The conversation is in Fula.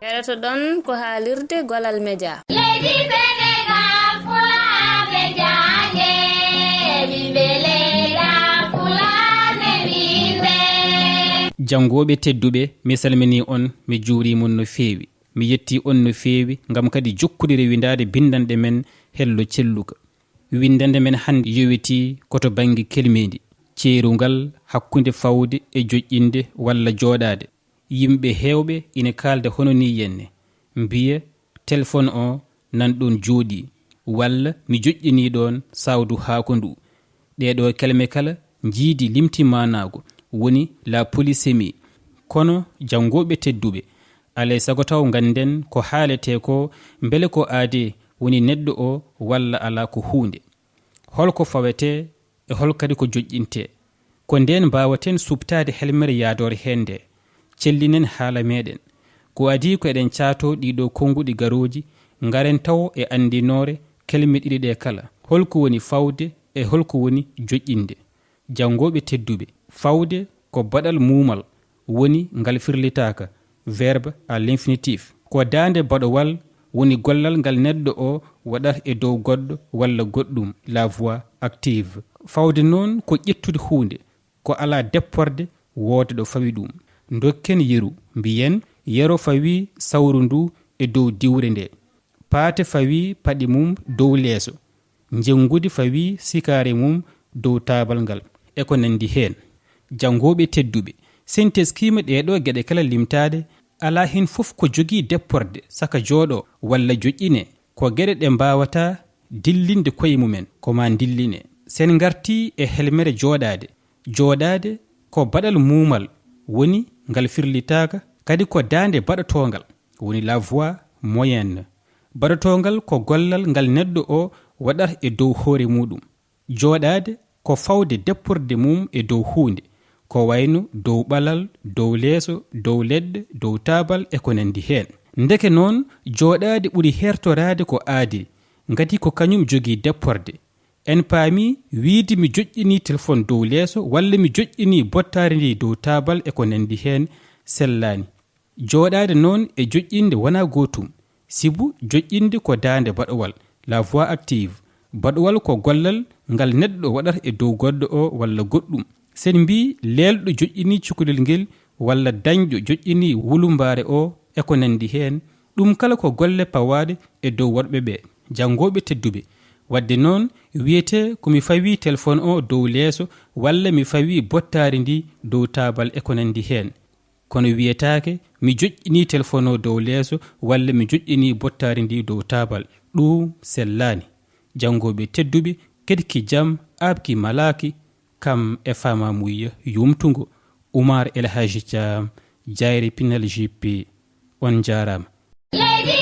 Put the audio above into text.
Heɗoto ɗon ko haalirde Golal Média. Leydi Sénégal Fulaaɓe jaange ɓiɓɓe leyɗam Fulaaɓe ɓiɓɓe. Janngoɓe tedduɓe, mi salmini on, mi juurimon no feewi, mi yetti on no feewi ngam kadi jokkudire windade bindanɗe men hello celluka. Windande men hande yowiti koto banggue kelmedi, ceerugal hakkude fawde e joƴƴinde walla jooɗade. Yimɓe hewɓe ina kalda hono ni yenne mbiya téléphone o nanɗon jooɗi walla mi joƴƴini ɗon sawdu haako ndu. Ɗeɗo kelme kala jiidi limtimanago woni la polysémie. Kono jangoɓe tedduɓe, alay sago taw ganden ko haalete ko beele ko aade woni neɗɗo o walla ala ko hunde. Holko fawete e hol kadi ko joƴƴinte, ko nden mbawaten subtade helmere yadore hende. Cellinen haala meɗen ko adi ko eɗen caato ɗiɗo konguɗi garoji ngaren taw e andinore kelme ɗiɗi ɗe kala, holko woni fawde e holko woni joƴƴinde. Jangoɓe tedduɓe, fawde ko baɗal muumal woni ngal firlitaka, verbe à l'infinitif. Ko dande baɗowal woni gollal ngal neɗɗo o waɗata e dow goɗɗo walla goɗɗum, la voix active. Fawde noon ko ƴettude hunde ko ala depporde wooda ɗo fawi ɗum. Dokken yeru mbiyen yero fawi sawru ndu e dow diwre nde, paate fawi paɗi mum dow leeso, jengudi fawi sikare mum dow taabal ngal e ko nandi hen. Jangoɓe tedduɓe, sen teskima ɗeɗo geɗe kala limtade, ala hen fof ko jogui depporde saka jooɗo walla joƴƴine, ko geɗe ɗe mbawata dillinde koye mumen koma dilline. Sen garti e helmere jooɗade ko baɗal muumal woni ngal firlitaka, kadi ko dande baɗotongal woni la voix moyenne. Baɗotongal ko gollal ngal neɗɗo o waɗata e dow hoore muɗum. Jooɗade ko fawde depporde mum e dow hunde, ko wayno dow ɓalal, dow leeso, dow leɗɗe, dow taabal e ko nandi hen. Ndeke noon jooɗade ɓuri hertorade ko aadi, ngati ko kañum jogii depporde. En paami wiide mi joƴƴini téléphone dow leeso walla mi joƴƴini bottari ndi dow taabal e ko nandi hen sellani. Jooɗade noon e joƴƴinde wona gotum, sibu joƴƴinde ko dande baɗowal, la voix active. Baɗowal ko gollal ngal neɗɗo waɗata e dow goɗɗo o walla goɗɗum. Sen mbi lelɗo joƴƴini cukalel ngel walla dañƴo joƴƴini wulumbare o e ko nandi hen, ɗum kala ko golle pawade e dow worɓe ɓe. Jangoɓe tedduɓe, wadde noon wiyete komi fawi téléphone o dow leeso walla mi fawi bottari ndi dow taabal e ko nandi hen. Kono wiyetake mi joƴƴini téléphone o dow leeso walla mi joƴƴini bottari ndi dow taabal, ɗum sellani. Jangoɓe tedduɓe, kedki jam abki malaki, kam e fama muyya yumtugo. Oumar El Hadji Thiam, Jayre Pinal JP, on jarama. Leydi